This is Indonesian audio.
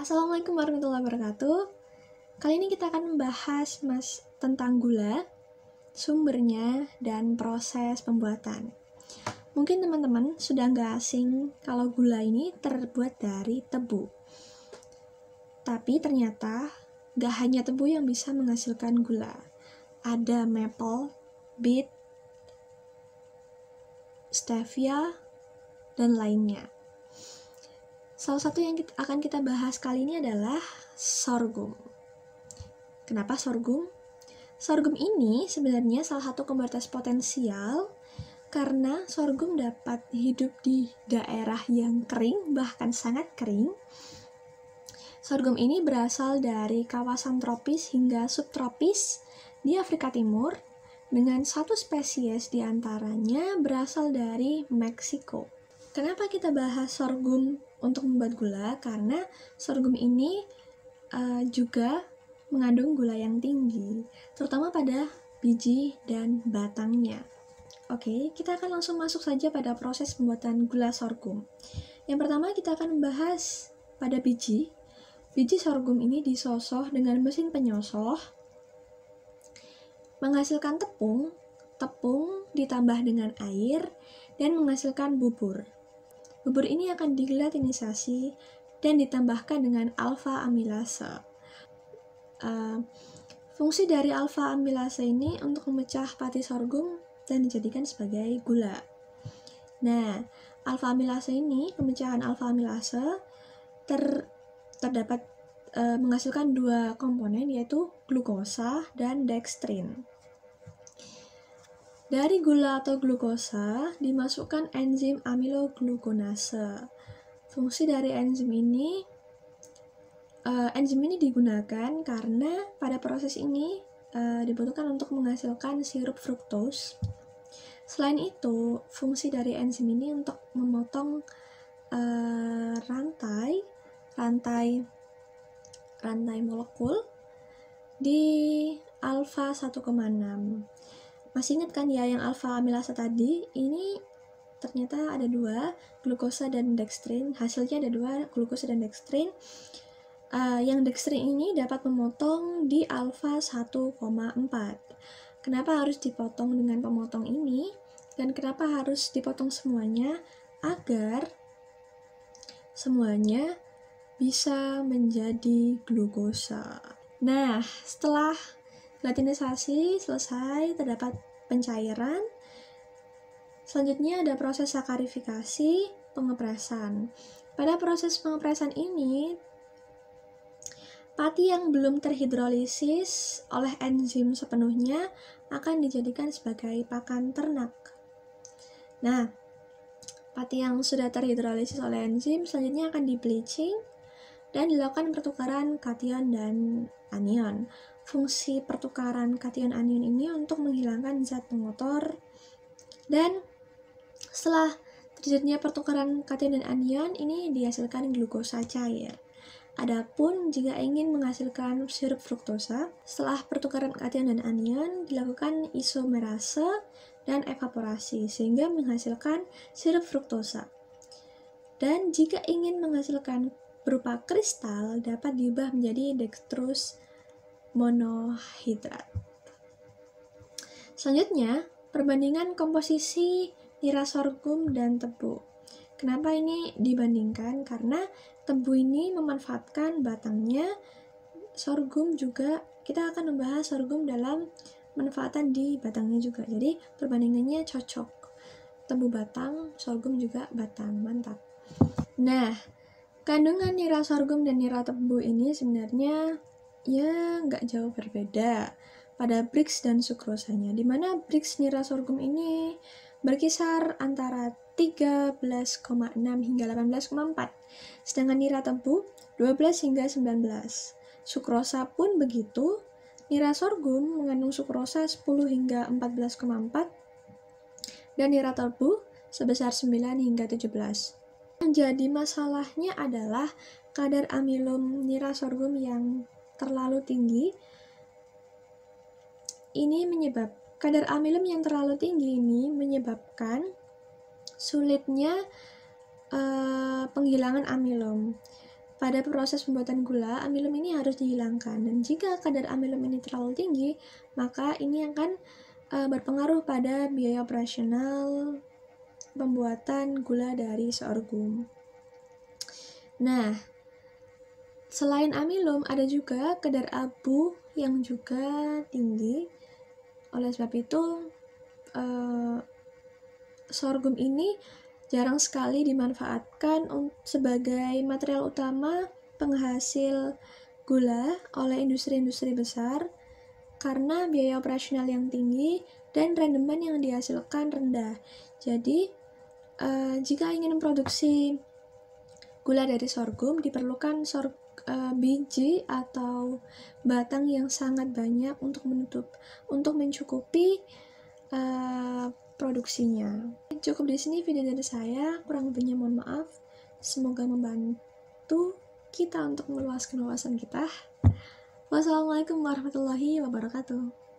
Assalamualaikum warahmatullahi wabarakatuh. Kali ini kita akan membahas tentang gula, sumbernya, dan proses pembuatan. Mungkin teman-teman sudah nggak asing kalau gula ini terbuat dari tebu. Tapi ternyata nggak hanya tebu yang bisa menghasilkan gula. Ada maple, beet, stevia, dan lainnya. Salah satu yang akan kita bahas kali ini adalah sorghum. Kenapa sorghum? Sorghum ini sebenarnya salah satu komoditas potensial karena sorghum dapat hidup di daerah yang kering, bahkan sangat kering. Sorghum ini berasal dari kawasan tropis hingga subtropis di Afrika Timur, dengan satu spesies diantaranya berasal dari Meksiko. Kenapa kita bahas sorghum untuk membuat gula? Karena sorghum ini juga mengandung gula yang tinggi, terutama pada biji dan batangnya. Oke, kita akan langsung masuk saja pada proses pembuatan gula sorghum. Yang pertama kita akan membahas pada biji. Biji sorghum ini disosoh dengan mesin penyosoh, menghasilkan tepung ditambah dengan air, dan menghasilkan bubur. Bubur ini akan digelatinisasi dan ditambahkan dengan alfa amilase. Fungsi dari alfa amilase ini untuk memecah pati sorghum dan dijadikan sebagai gula. Nah, alfa amilase ini, pemecahan alfa amilase terdapat menghasilkan dua komponen, yaitu glukosa dan dextrin. Dari gula atau glukosa dimasukkan enzim amiloglukonase. Fungsi dari enzim ini digunakan karena pada proses ini dibutuhkan untuk menghasilkan sirup fruktos. Selain itu, fungsi dari enzim ini untuk memotong rantai molekul di alfa 1,6. Masih ingat kan ya yang alfa amilase tadi? Ini ternyata ada dua, glukosa dan dextrin. Hasilnya ada dua, glukosa dan dextrin. Yang dextrin ini dapat memotong di alfa 1,4. Kenapa harus dipotong dengan pemotong ini? Dan kenapa harus dipotong semuanya? Agar semuanya bisa menjadi glukosa. Nah, setelah gelatinisasi selesai, terdapat pencairan. Selanjutnya ada proses sakarifikasi, pengepresan. Pada proses pengepresan ini, pati yang belum terhidrolisis oleh enzim sepenuhnya akan dijadikan sebagai pakan ternak. Nah, pati yang sudah terhidrolisis oleh enzim selanjutnya akan di-bleaching dan dilakukan pertukaran kation dan anion. Fungsi pertukaran kation anion ini untuk menghilangkan zat pengotor, dan setelah terjadinya pertukaran kation dan anion ini dihasilkan glukosa cair. Adapun jika ingin menghasilkan sirup fruktosa, setelah pertukaran kation dan anion dilakukan isomerase dan evaporasi sehingga menghasilkan sirup fruktosa. Dan jika ingin menghasilkan berupa kristal dapat diubah menjadi dextrose monohidrat. Selanjutnya, perbandingan komposisi nira sorghum dan tebu. Kenapa ini dibandingkan? Karena tebu ini memanfaatkan batangnya, sorghum juga kita akan membahas sorghum dalam manfaatan di batangnya juga. Jadi perbandingannya cocok. Tebu batang, sorghum juga batang, mantap. Nah, kandungan nira sorghum dan nira tebu ini sebenarnya ya nggak jauh berbeda pada Brix dan sukrosanya, di mana Brix nira sorghum ini berkisar antara 13,6 hingga 18,4, sedangkan nira tebu 12 hingga 19. Sukrosa pun begitu, nira sorghum mengandung sukrosa 10 hingga 14,4 dan nira tebu sebesar 9 hingga 17. Yang jadi masalahnya adalah kadar amilum nira sorghum yang terlalu tinggi. Kadar amilum yang terlalu tinggi ini menyebabkan sulitnya penghilangan amilum. pada proses pembuatan gula, amilum ini harus dihilangkan. Dan jika kadar amilum ini terlalu tinggi, maka ini akan berpengaruh pada biaya operasional pembuatan gula dari sorghum. Nah, selain amilum, ada juga kadar abu yang juga tinggi. Oleh sebab itu, sorghum ini jarang sekali dimanfaatkan sebagai material utama penghasil gula oleh industri-industri besar karena biaya operasional yang tinggi dan rendemen yang dihasilkan rendah. Jadi, jika ingin memproduksi gula dari sorghum, diperlukan biji atau batang yang sangat banyak untuk mencukupi produksinya. Cukup di sini video dari saya, kurang lebihnya mohon maaf. Semoga membantu kita untuk meluaskan wawasan kita. Wassalamualaikum warahmatullahi wabarakatuh.